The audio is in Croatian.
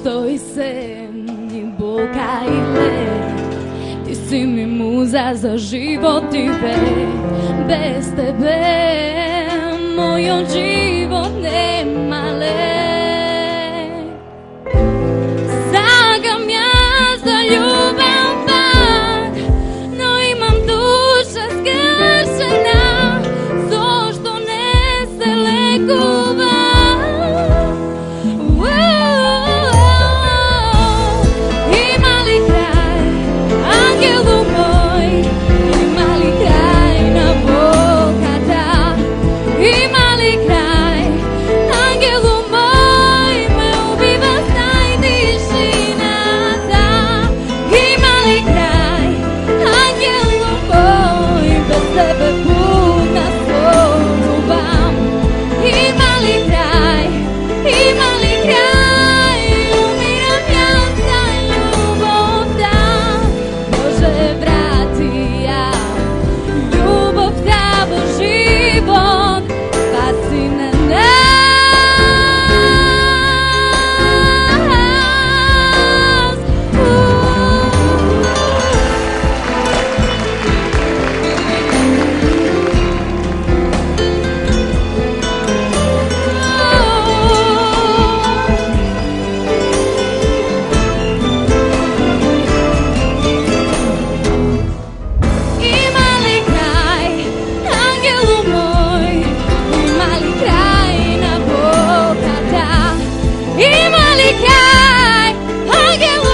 postoji sen i boka i led. Ti si mi muza za život i vek. Bez tebe moj život nema lek. Tragam ja za ljubav van, no imam duša skršena, zašto ne se lekova. Ima li kraj, angelu moj, ima li kraj na bokata, ima li kraj, angelu moj, me ubiva staj tišinata. Ima li kraj, angelu moj, bez tebe put na svoj ljubam. Ima li kraj, ima li kraj, umiram ja za ljubav da. Bože vrati ja, ljubav da, bo život baci na nas. Ima li kraj, angelu moj, ima li kraj na bokata, ima li kraj, angelu